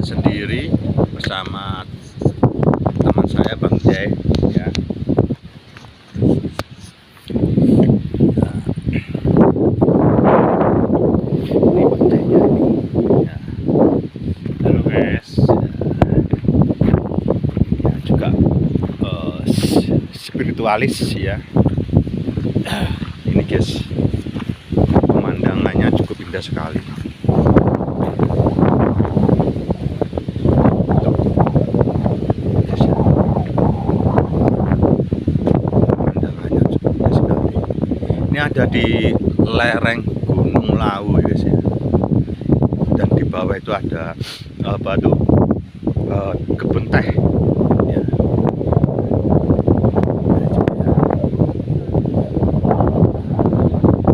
sendiri bersama teman saya Bang Jai ya. Ini Bang Jai-nya ini ya. Halo guys ya, juga spiritualis ya. Ini guys, pemandangannya cukup indah sekali. Ini ada di lereng Gunung Lawu guys ya, dan di bawah itu ada apa tuh kebun teh ya.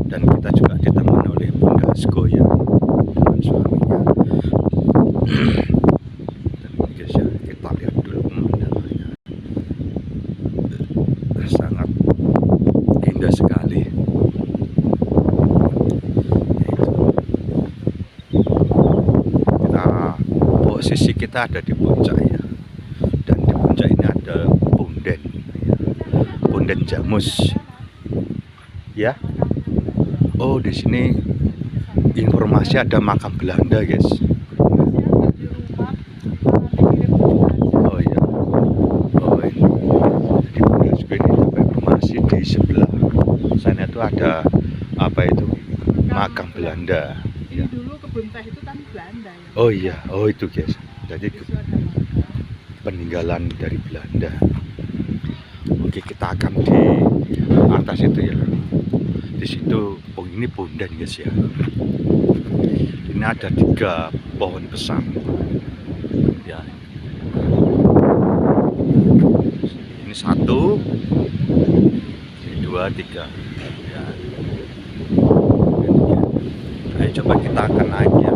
Dan kita juga ditemani oleh Bunda Asko ya dengan suaminya. Dan ini guys ya, kita lihat dulu pemandangannya, sangat indah sekali. Posisi kita ada di puncak ya, dan di puncak ini ada punden ya. Punden Jamus ya. Oh, di sini informasi ada makam Belanda guys. Oh ya, oh ini jadi juga ini dapat informasi di sebelah sana itu ada apa itu makam Belanda. Ini dulu kebun teh itu kan Belanda ya. Oh iya, oh itu guys. Jadi peninggalan dari Belanda. Oke, kita akan di atas itu ya. Di situ, oh ini punden guys ya. Ini ada 3 pohon besar. Ya. Ini 1, 2, 3. Ya. Ayo coba kita akan naik ya.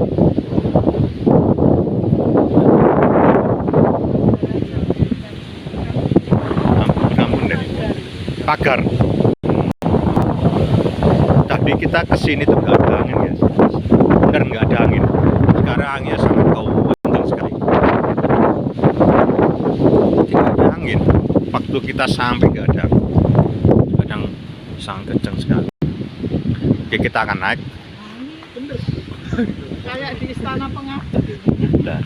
Ampun deh. Pagar. Tadi kita kesini tuh nggak ada angin guys. Bener nggak ada angin. Sekarang anginnya sangat kencang sekali. Tidak ada angin. Waktu kita sampai nggak ada. Kadang sangat kencang sekali. Oke, kita akan naik. Bener. Kayak di Istana Pengabdi. Nah,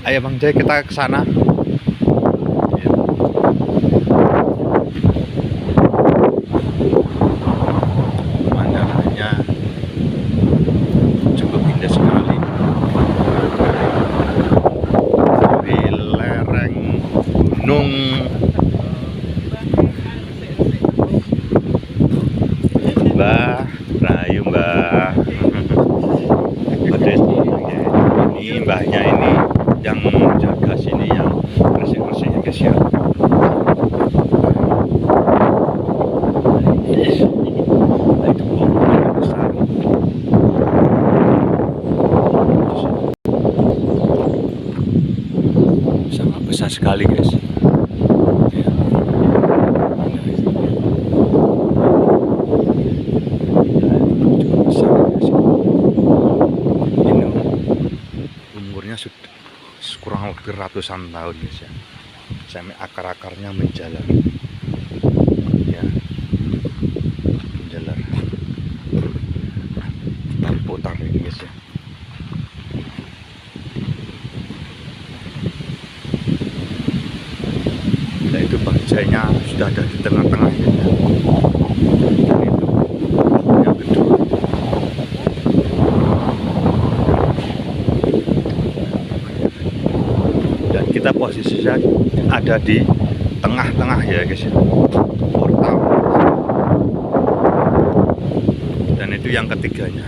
ayo Bang Jai, kita ke sana. Pemandangannya cukup indah sekali. Dari lereng gunung Mbah Rayu Mbah. Ini mbahnya ini yang jaga sini, yang bersih-bersih ya guys ya. Itu pohon besar. Sangat besar sekali guys. Ya. Cukup besar guys. Ini umurnya sudah kurang lebih ratusan tahun guys ya, sampai akar-akarnya menjalar ya, menjalar berputar ini guys ya. Nah itu Bang Jai-nya sudah ada di tengah-tengah ya. Dan itu yang kedua. Dan kita posisinya ada di tengah-tengah ya guys ya, portal. Dan itu yang ketiganya.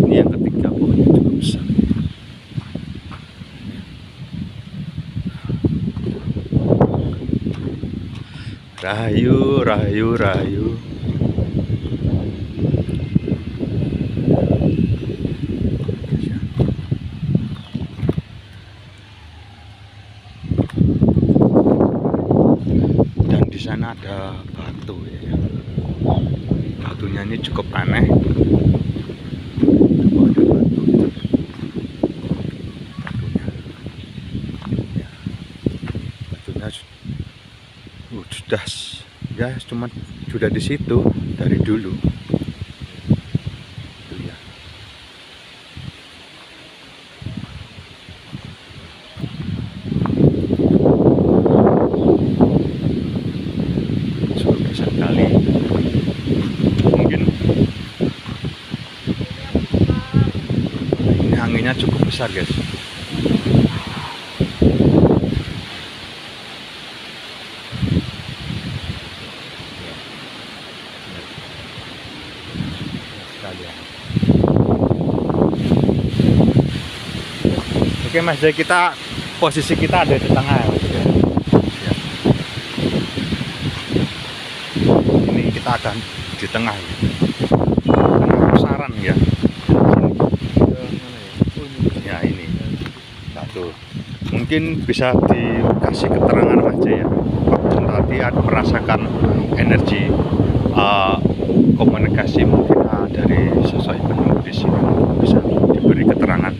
Ini yang ketiga, pohonnya cukup besar. Rahayu, rahayu, rahayu. Dan di sana ada batu ya. Batunya ini cukup aneh. Ada batu. sudah ya cuma sudah di situ dari dulu. Itu ya. Cukup besar kali. Mungkin ini anginnya cukup besar, guys. Oke Mas, jadi posisi kita ada di tengah ya, Mas. Ya. Ini kita akan di tengah ya. Tengah pusaran ya. Ya ini satu. Mungkin bisa dikasih keterangan aja ya. Waktu tadi ada merasakan energi komunikasi mungkin dari sosok penunggu di sini, bisa diberi keterangan.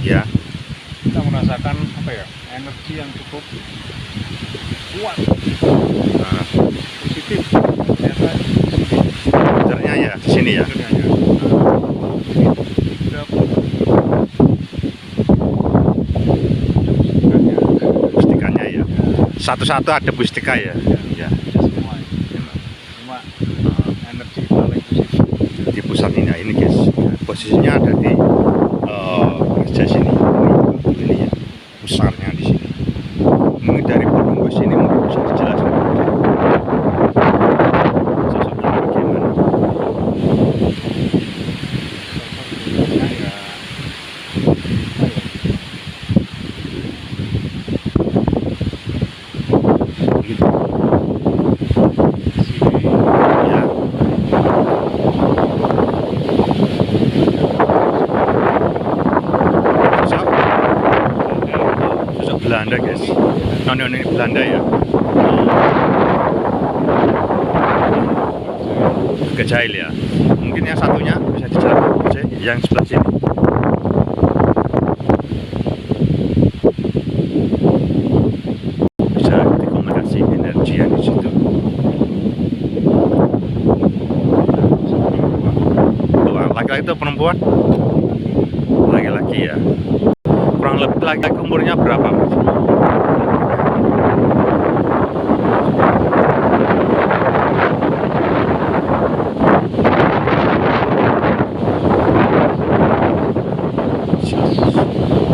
Ya, kita merasakan apa ya, energi yang cukup kuat, positif. Ternyata sebenarnya ya di sini ya. Pustikanya ya. Satu-satu ada pustika ya. Ya. Semua. Cuma energi paling positif Di pusat ini guys. Posisinya ada di meja sini. Ini ya. Pusarnya di sini. Mungkin dari penunggu sini mungkin bisa dijelaskan. Sosoknya bagaimana? Ya. Sosok Belanda guys. Non ini Belanda ya. Kejail ya. Mungkin yang satunya bisa dijelaskan yang sebelah sini. Bisa dikomunikasi energi yang di situ. Laki-laki itu perempuan? Laki-laki ya. Kurang lebih laki-laki umurnya berapa Mas?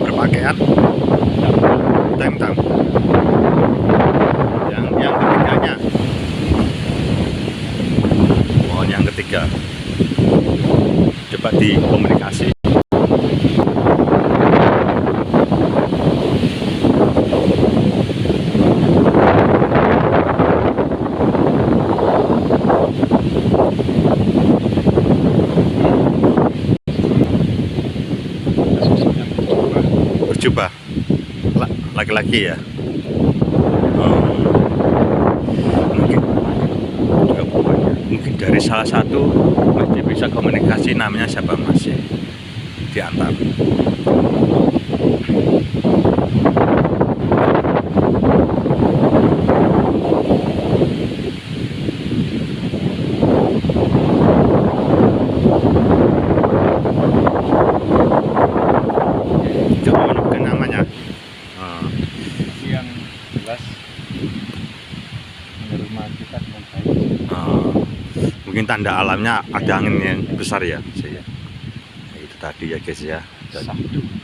Berpakaian hitam. Yang ketiganya, oh yang ketiga, coba dikomunikasi. Berjubah laki-laki ya. Mungkin dari salah satu masih bisa komunikasi, namanya siapa Mas ya? Diantar. Coba menemukan namanya. yang jelas menerima kita dengan baik. Mungkin tanda alamnya ada angin yang besar ya, saya. Nah, itu tadi ya guys ya.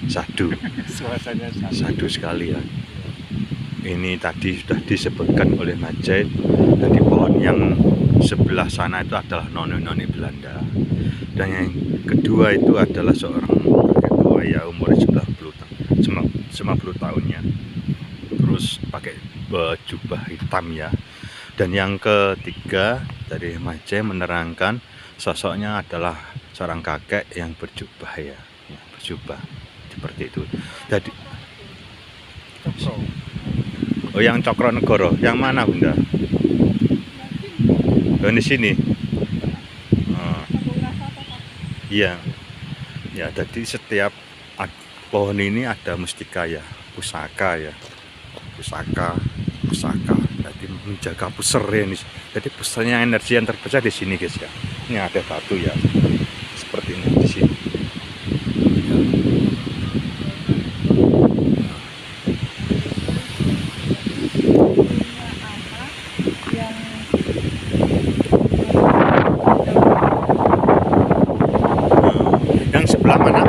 Sadu. Suasananya Sadu sekali ya. Ini tadi sudah disebutkan oleh Majid. Dari pohon yang sebelah sana itu adalah noni-noni Belanda. Dan yang kedua itu adalah seorang kakek tua ya, umurnya 90 tahunnya. Terus pakai jubah hitam ya. Dan yang ketiga dari Majid menerangkan sosoknya adalah seorang kakek yang berjubah ya, berjubah seperti itu. Jadi oh yang Cokronegoro, yang mana Bunda? Oh, di sini. Oh. Iya. Ya, jadi setiap pohon ini ada mustika ya, pusaka ya, pusaka. Jadi menjaga puser ini. Jadi pusernya energi yang terpecah di sini guys ya. Ini ada batu ya, seperti ini di sini. Yang sebelah mana?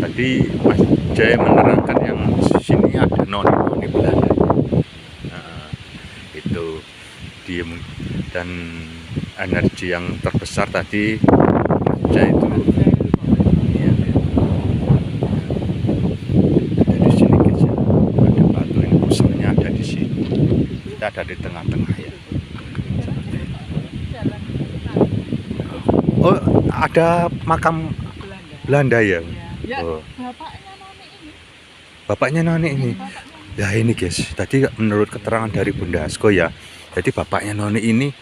Tadi Mas Jaya menerangkan yang di sini ada noni Belanda. Nah, itu diem dan energi yang terbesar tadi Mas Jaya itu ya, ada di sini guys ya. Ada batu ini pusatnya ada di sini. Kita ada di tengah-tengah ya. Oh, ada makam Belanda ya. Ya, Oh. bapaknya noni ini. Bapaknya noni ini. Ya ini guys, tadi menurut keterangan dari Bunda Asko ya, jadi bapaknya noni ini,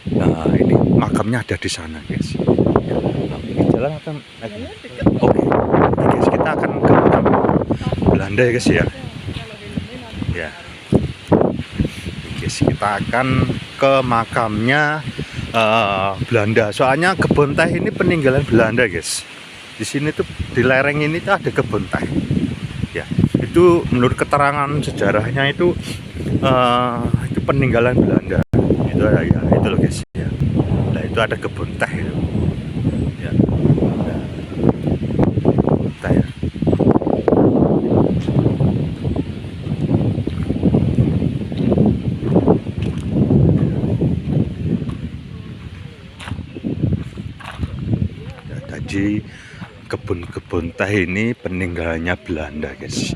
ini makamnya ada di sana guys. Ya, ini jalan atau oke, ini guys kita akan ke makam Belanda ya guys ya. Ya, ini guys kita akan ke makamnya Belanda. Soalnya kebun teh ini peninggalan Belanda guys. Di sini tuh di lereng ini tuh ada kebun teh. Ya, itu menurut keterangan sejarahnya itu peninggalan Belanda. Itu ya, itu loh guys. Ya. Nah itu ada kebun teh itu. Ya. Nah, teh ya. Ya, tadi kebun teh ini peninggalannya Belanda guys,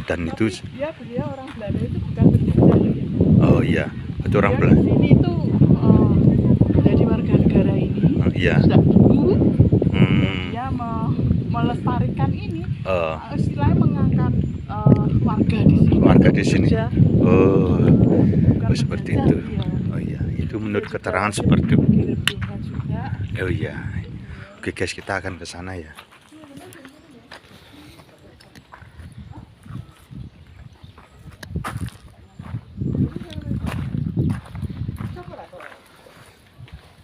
dan itu Beliau orang Belanda itu bukan penjajah. oh iya itu orang Dia Belanda. di sini itu jadi warga negara ini. Iya. Sejak dulu Ya. dia melestarikan ini, istilahnya mengangkat warga di sini. Bekerja. Oh, seperti itu. Ya. Oh iya, itu menurut keterangan seperti itu. Kirim-kirim juga. Oh iya. Oke guys, kita akan ke sana ya.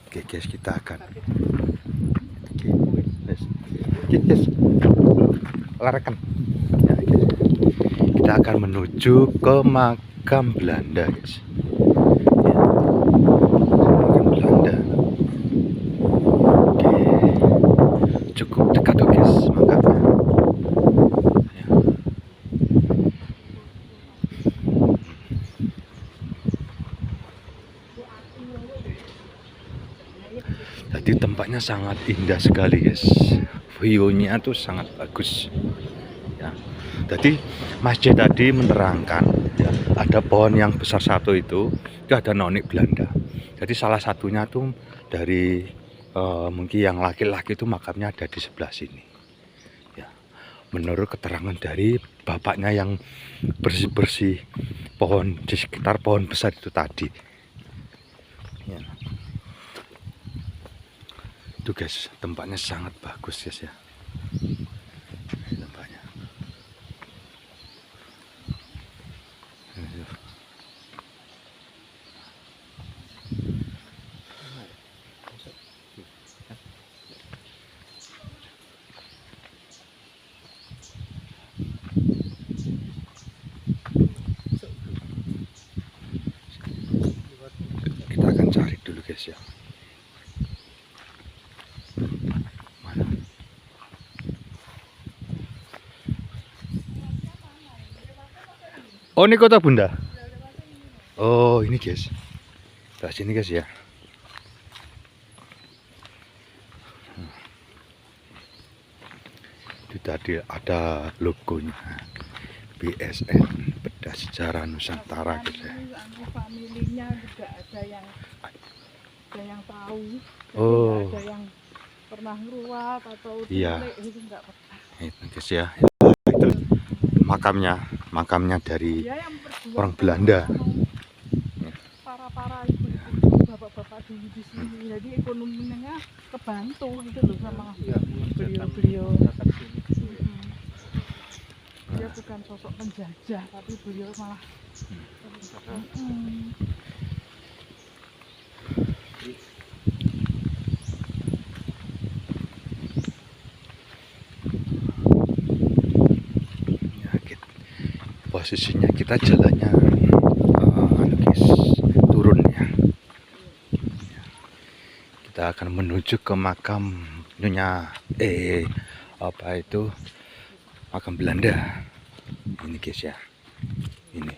Oke guys, kita akan. Oke, guys. Larakan. Ya, guys. Kita akan menuju ke makam Belanda guys. Ya. Makam Belanda. Oke. Cukup dekat tuh guys makamnya. Ya. Jadi tempatnya sangat indah sekali guys. View-nya tuh sangat bagus. Ya. Jadi masjid tadi menerangkan ya, ada pohon yang besar satu itu ada noni Belanda. Jadi salah satunya tuh dari mungkin yang laki-laki itu makamnya ada di sebelah sini. Ya. Menurut keterangan dari bapaknya yang bersih-bersih pohon di sekitar pohon besar itu tadi. Ya. Itu guys, tempatnya sangat bagus guys ya. Tempatnya. Kita akan cari dulu guys ya. Mana? Oh ini kota Bunda. Oh ini guys. Nah, sini guys ya. Itu tadi ada logonya BSN, Beda Sejarah Nusantara gitu ya. Familinya juga ada yang tahu. Jadi Oh. ada yang pernah ngeruat atau Iya. itu enggak pernah. Itu guys ya, itu makamnya dari Dia yang berdua orang Belanda. para bapak-bapak dulu di sini, jadi ekonominya kebantu gitu loh sama beliau-beliau. Dia bukan sosok penjajah, tapi beliau malah Ya, posisinya kita jalannya guys, turun ya. Kita akan menuju ke makam Nyonya apa itu, makam Belanda. Ini guys ya, ini.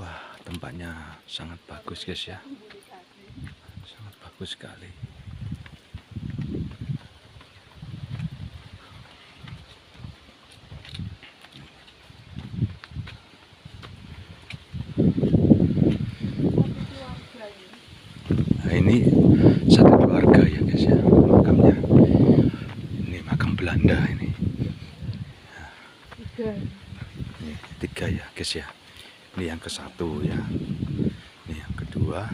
Wah, tempatnya sangat bagus guys ya, sangat bagus sekali. Nah, ini satu keluarga ya guys ya, makamnya. Ini makam Belanda ini. Ini tiga ya guys ya. Ini yang ke satu ya. Ini yang kedua.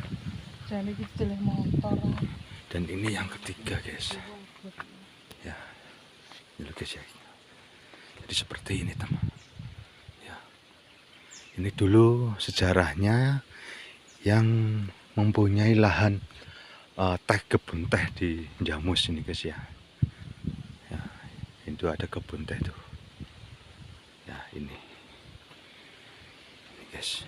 Dan ini yang ketiga guys. Ya, ini guys ya. Jadi seperti ini teman. Ya. Ini dulu sejarahnya yang mempunyai lahan teh, kebun teh di Jamus ini guys ya. Ya, itu ada kebun teh tuh. Ya, ini guys.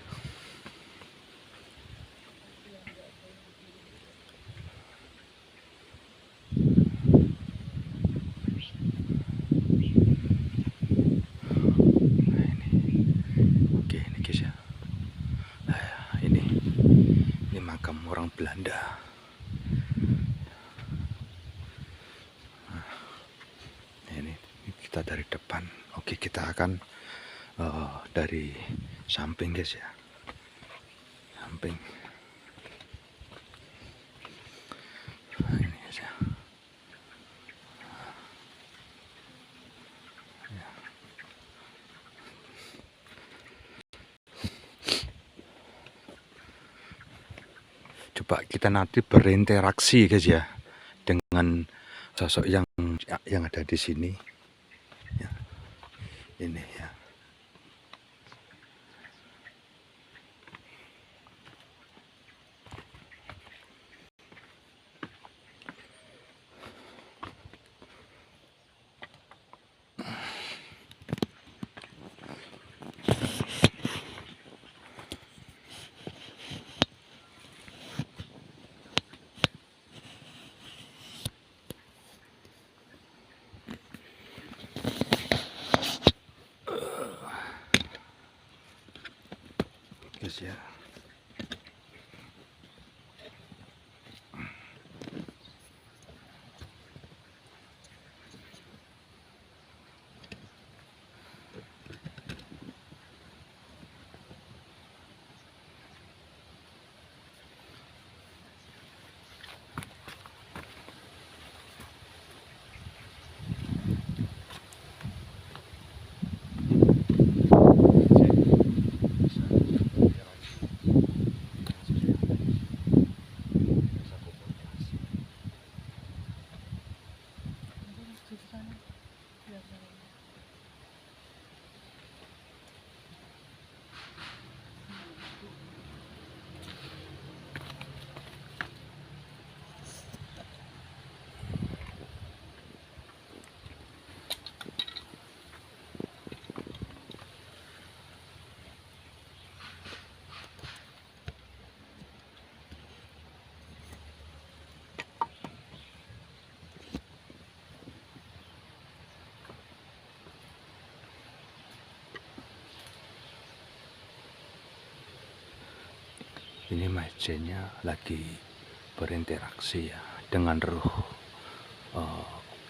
Oke, ini guys ya. Nah, ini makam orang Belanda. Ini kita dari depan. Oke, kita akan dari samping guys ya, samping. Ini guys ya. Coba kita nanti berinteraksi guys ya dengan sosok yang ada di sini. Ya. Ini ya. Guys ya. Ini masjidnya lagi berinteraksi ya dengan ruh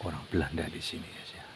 orang Belanda di sini guys ya.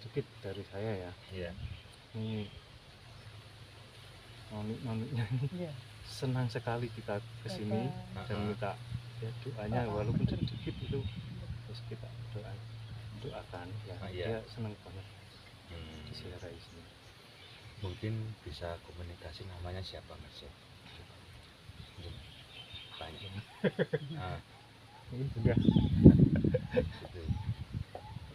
Sedikit dari saya ya. Iya. Ini noni-noninya Iya. senang sekali kita kesini dan minta ya doanya walaupun sedikit itu terus kita doakan ya. Iya. Dia senang banget disiarai sini. Mungkin bisa komunikasi, namanya siapa Mas ya? Tanya. Mungkin juga Gitu.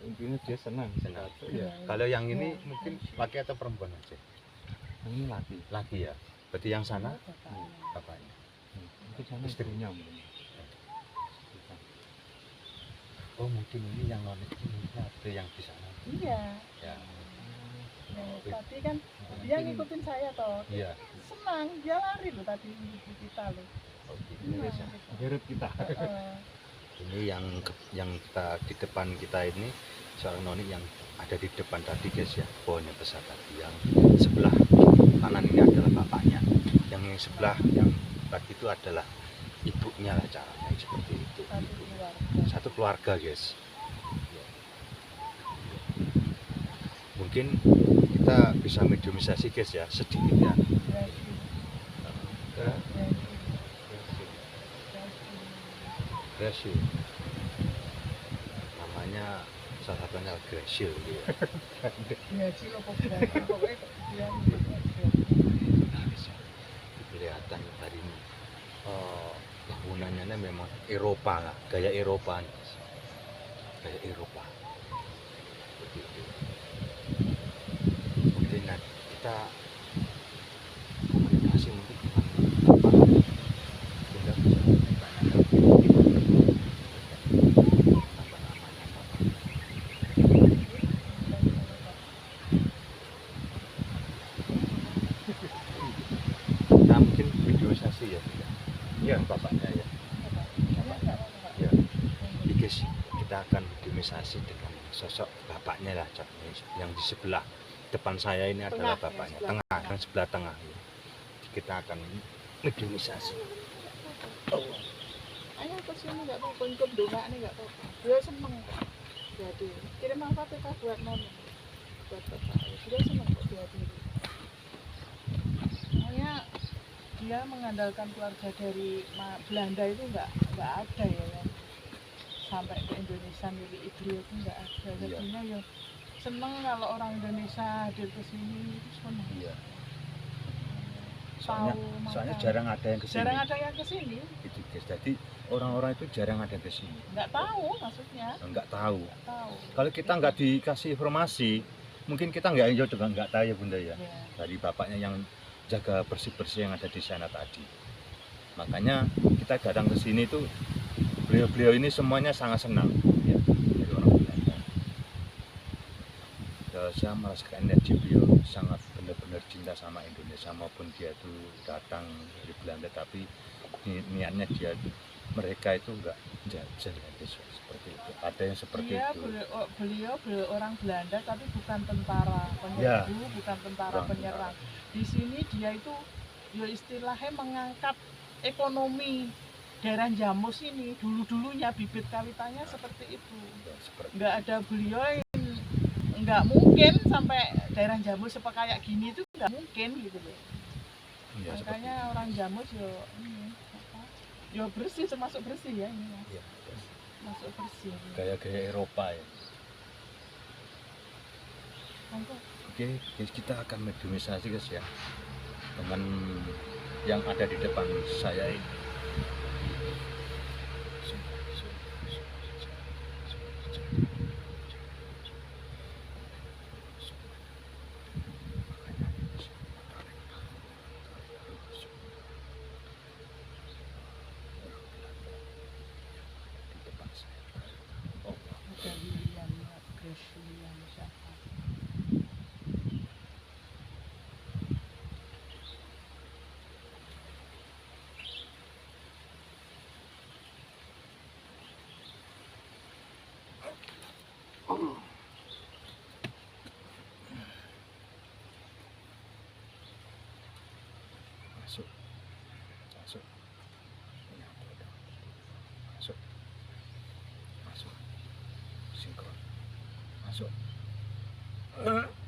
intinya dia senang. Senang. Ya. Kalau yang ini mungkin laki atau perempuan aja? Ini laki. Laki ya. Berarti yang sana bapaknya. Mungkin sana istrinya mungkin. Oh mungkin ini yang non ini ada yang di sana. Iya. Ya. Tadi kan dia ngikutin saya toh. Iya. Senang, dia lari loh tadi ngikutin kita loh. Oh, gitu. Garut kita. Ini yang kita di depan kita ini seorang noni yang ada di depan tadi guys ya, pohonnya besar tadi. Yang sebelah kanan ini adalah bapaknya, yang sebelah yang tadi itu adalah ibunya lah, caranya seperti itu. Satu keluarga guys. Mungkin kita bisa mediumisasi guys ya, sedikit ya. Grasil, namanya salah satunya Grasil gitu ya. Ya sih lo pokoknya dia Kelihatan dari ini bangunannya memang Eropa lah, gaya Eropa, gaya Eropa. Seperti itu. Mungkin kita komunikasi mungkin dengan Bapak. Kita bisa bertanya nama-namanya Bapak. Nah mungkin videoisasi ya, ya bapaknya ya. Ya, jadi guys, kita akan videoisasi dengan sosok bapaknya lah, yang di sebelah depan saya ini adalah Tengah, bapaknya, yang tengah, yang sebelah tengah. Ya. Kita akan videoisasi. ayo ke sini nggak apa-apa, ikut doa nih nggak apa-apa. Dia seneng jadi kirim apa PK buat noni buat bapak. Dia seneng kok dihadiri. Makanya dia mengandalkan keluarga dari Belanda itu nggak ada ya kan. Sampai ke Indonesia milik Ibrio itu nggak ada. Jadinya ya seneng kalau orang Indonesia hadir ke sini itu seneng. Iya. Tahu Soalnya makan. jarang ada yang kesini. Jarang ada yang kesini. Itu guys. Jadi orang-orang itu jarang ada yang kesini. Nggak tahu maksudnya. Nggak tahu. Nggak tahu. Kalau kita nggak dikasih informasi, mungkin kita nggak juga nggak tahu ya Bunda ya. Ya. Dari bapaknya yang jaga bersih-bersih yang ada di sana tadi. Makanya kita datang ke sini tuh beliau-beliau ini semuanya sangat senang ya, dari orang Belanda. Saya merasakan energi beliau sangat benar-benar cinta sama Indonesia, maupun dia itu datang dari Belanda tapi niatnya mereka itu enggak jajah seperti itu. Ada yang seperti Iya, itu. beliau orang Belanda tapi bukan tentara penyerbu, Ya, bukan tentara penyerang. Di sini dia itu ya istilahnya mengangkat ekonomi daerah Jamus ini. Dulu-dulunya bibit kawitannya seperti itu. Ya, seperti Nggak ada beliau yang nggak mungkin sampai daerah Jamus kayak gini itu nggak mungkin gitu loh. ya, Makanya orang Jamus yo bersih, termasuk bersih ya ini. ya, Masuk bersih. gaya-gaya Eropa ya. Monggo. Oke, guys, kita akan mediumisasi guys ya, dengan yang ada di depan saya ini. Di depan saya. Oh, Ada William, Grace William siapa? masuk, masuk, masuk. Assalamualaikum,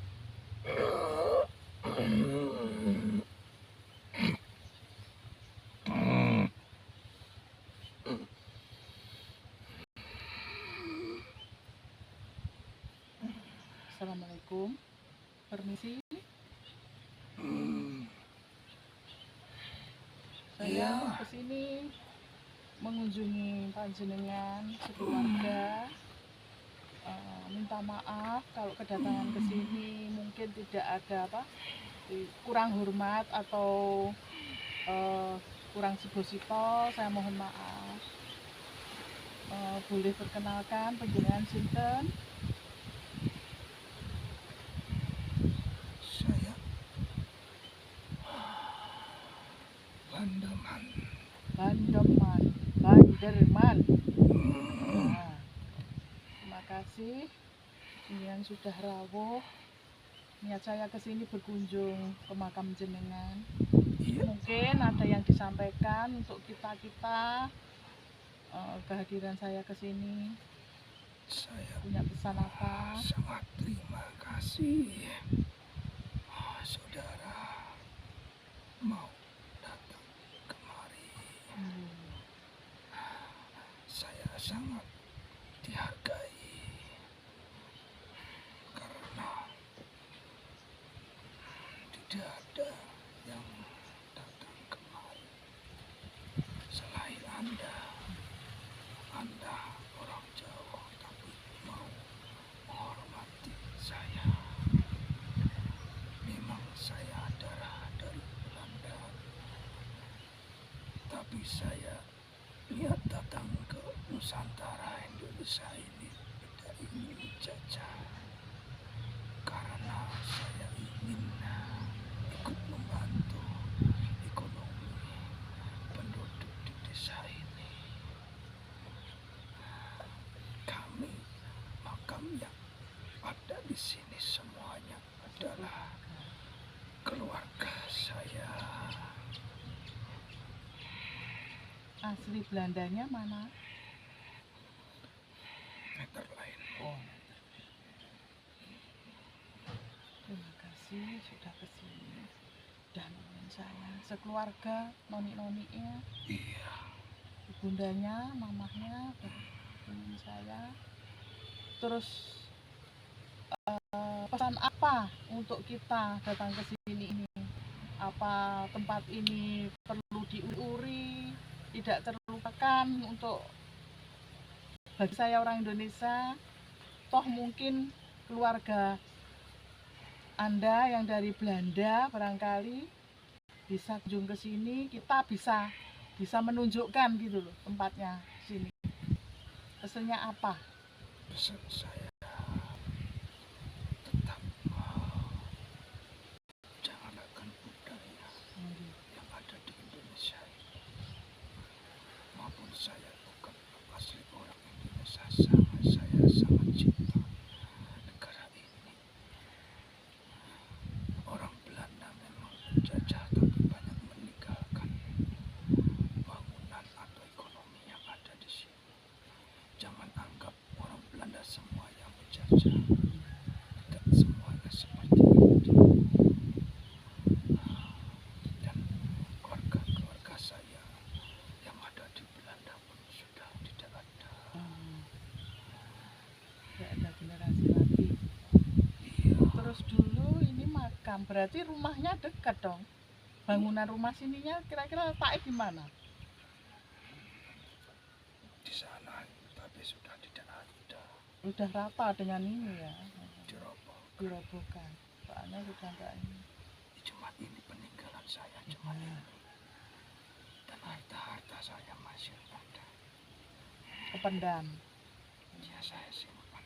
permisi. Saya kesini mengunjungi panjenengan sekeluarga. Minta maaf kalau kedatangan ke sini mungkin tidak ada kurang hormat atau kurang sibo-sibo. Saya mohon maaf. Boleh perkenalkan panjenengan sinten? Saya Bandaman. Banderman. Nah, terima kasih. Yang sudah rawuh. Niat saya kesini berkunjung ke makam jenengan. Mungkin ada yang disampaikan untuk kita kehadiran saya kesini. Saya Punya pesan apa? sangat terima kasih saudara mau datang kemari. Saya sangat dihargai karena tidak ada yang datang kemari selain Anda. Anda orang jauh tapi mau menghormati saya. Memang saya darah dari Belanda, tapi saya niat datang ke Nusantara Indonesia ini tidak ingin menjajah, karena saya ingin ikut membantu ekonomi penduduk di desa ini. Kami makam yang ada di sini semuanya adalah keluarga saya. Asli Belandanya mana? Netherlands. Terima kasih sudah kesini dan nemenin saya sekeluarga, noni-noninya, Iya. ibundanya, mamahnya, nemenin saya. Terus pesan apa untuk kita datang ke sini ini? Apa tempat ini perlu diuri, tidak terlupakan untuk bagi saya orang Indonesia? Toh mungkin keluarga Anda yang dari Belanda barangkali bisa kunjung ke sini, kita bisa menunjukkan gitu loh tempatnya sini. Pesannya apa? Pesan saya tetap jangan akan budaya yang ada di Indonesia ini. Maupun saya bukan asli orang Indonesia, saya sangat cinta negara ini. Orang Belanda memang menjajah tapi banyak meninggalkan bangunan atau ekonomi yang ada di sini. Jangan anggap orang Belanda semua yang menjajah. Tidak semuanya seperti itu. Dan keluarga saya yang ada di Belanda pun sudah tidak ada. Tidak ada generasi lagi. Iya. Terus dulu ini makam, berarti rumahnya dekat dong. Bangunan rumah sininya kira-kira letaknya di mana? Di sana, tapi sudah tidak ada. Udah rata dengan ini ya, Dirobohkan. dirobohkan. Soalnya sudah enggak ini. Cuma ini peninggalan saya, cuma ini. Dan harta-harta saya masih ada. Kependam. Ya, saya simpan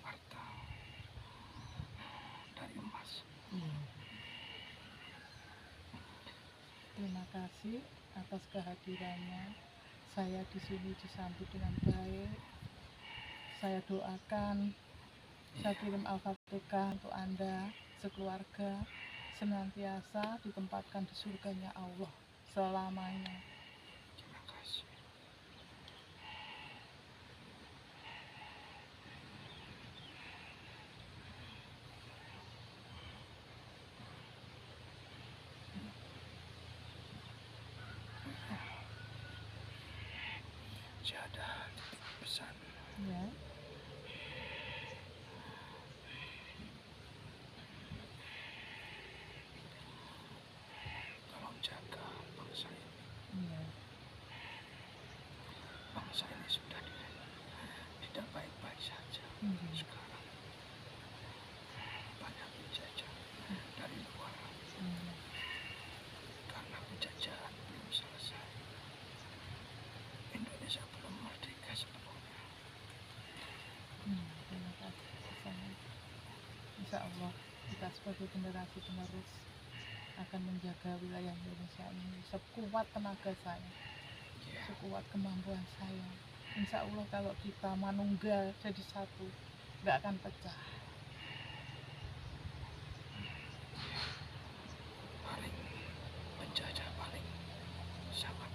harta dari emas. Terima kasih atas kehadirannya. Saya di sini disambut dengan baik. Saya doakan, saya kirim Al-Fatihah untuk Anda sekeluarga senantiasa ditempatkan di surganya Allah selamanya. Terima kasih. Ya. Tolong jaga bangsa ini. Iya. Bangsa ini sudah tidak baik-baik saja. Sekarang banyak penjajah dari luar. Karena penjajahan belum selesai, Indonesia belum merdeka sepenuhnya. Terima kasih. Insya Allah kita sebagai generasi penerus akan menjaga wilayah Indonesia ini sekuat tenaga saya, sekuat kemampuan saya. Insya Allah kalau kita manunggal jadi satu, nggak akan pecah. Paling penjajah paling sangat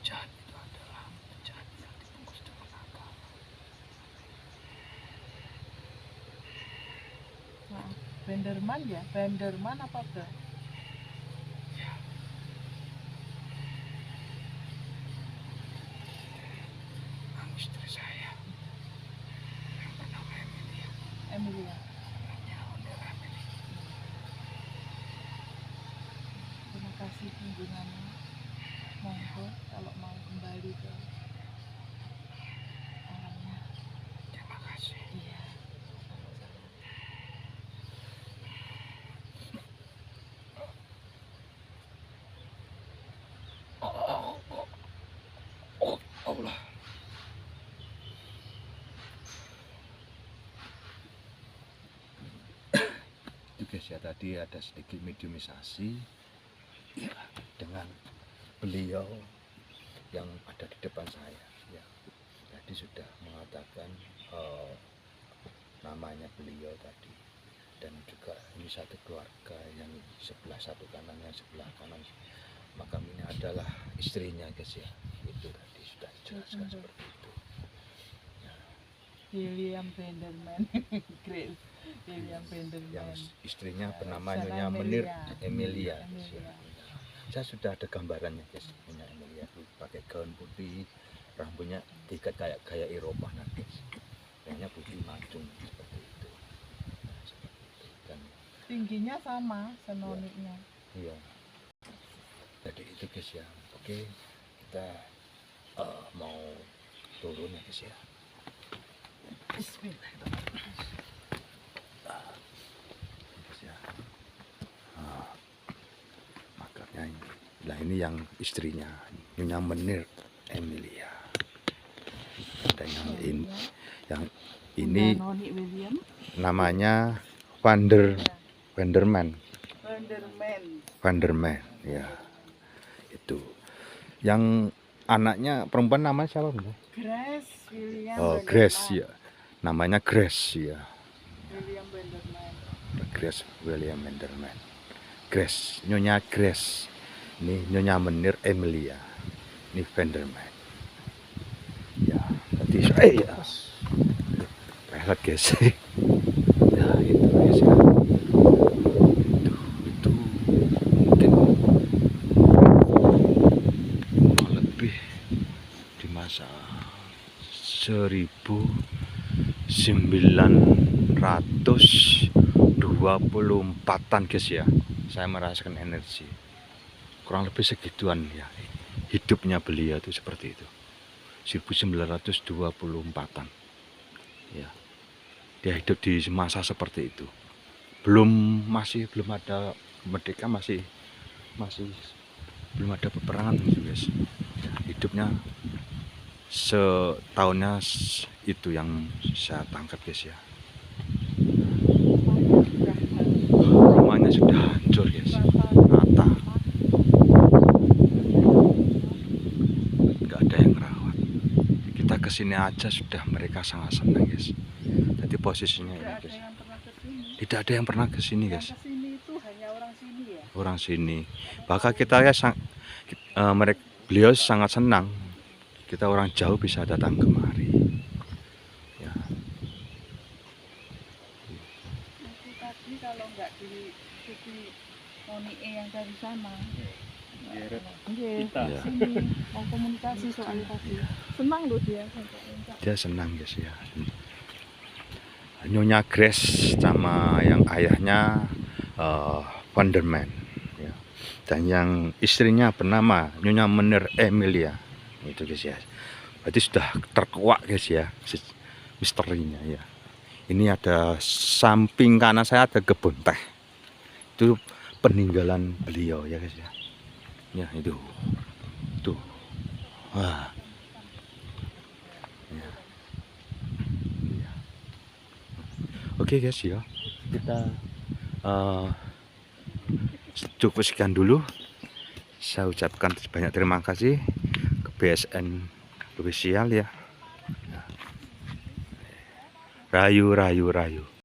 jahat itu adalah penjahat yang dibungkus dengan agama. Maaf, Benderman ya, Benderman apa enggak? Ya. Istri saya yang bernama Emilia. Emilia. Namanya Ondel Emilia. Terima kasih kunjungannya. Monggo kalau mau kembali ke alamnya. Terima kasih. Iya. Allah. Itu guys ya, tadi ada sedikit mediumisasi ya, dengan beliau yang ada di depan saya ya. Tadi sudah mengatakan namanya beliau tadi, dan juga ini satu keluarga yang sebelah satu kanannya, sebelah kanan makam ini adalah istrinya guys ya. Itu tadi sudah dijelaskan seperti itu ya. William Benderman. Grace. William Benderman. Yang istrinya bernama Sana Nyonya Menir Emilia. Emilia guys ya. Saya sudah ada gambarannya guys, Nyonya Emilia itu pakai gaun putih, rambutnya diikat kayak gaya Eropa nanti, kayaknya putih mancung seperti itu. Nah, seperti itu. Dan Tingginya sama senoniknya. iya, jadi itu guys ya. Oke, kita mau turun ya guys ya. Bismillahirrahmanirrahim. Guys ya. Makanya ini. Nah, ini yang istrinya Nyonya Menir Emilia. Dan yang ini Noni William. namanya Vanderman ya. Itu yang anaknya perempuan namanya siapa Bunda? Grace William. Oh, Grace ya, namanya Grace ya. William Benderman. Grace William Benderman. Grace, Nyonya Grace. Ini Nyonya Menir Emilia. Ini Benderman. Ya, tadi ya. Pelet guys. Ya, itu guys ya. Itu mungkin lebih di masa 1924-an guys ya. Saya merasakan energi kurang lebih segituan ya. Hidupnya beliau itu seperti itu, 1924-an ya. Dia hidup di masa seperti itu, belum ada merdeka, masih belum ada peperangan gitu guys ya. Hidupnya setahunnya itu yang saya tangkap guys ya. Rumahnya sudah hancur guys, rata, nggak ada yang rawat. Kita kesini aja sudah mereka sangat senang guys. Jadi posisinya ini guys, tidak ada yang pernah kesini guys. Kesini itu hanya orang sini ya. Orang sini, bahkan kita ya beliau sangat senang kita orang jauh bisa datang kemari ya. Itu tadi kalau nggak diikuti Noni yang dari sana, senderet Iya, kita. Iya. sini mau komunikasi soal tadi. Senang loh dia sampai minta. Dia senang guys ya. Nyonya Grace sama yang ayahnya Vanderman ya. Dan yang istrinya bernama Nyonya Menir Emilia. Itu guys ya. Berarti sudah terkuak guys ya misterinya ya. Ini ada samping kanan saya ada kebun teh. Itu peninggalan beliau ya guys ya. Ya itu. Tuh. Wah. Ya. Ya. Oke guys ya. Kita cukup sekian dulu. Saya ucapkan banyak terima kasih ke BSN Official ya. Rayu, rayu, rayu.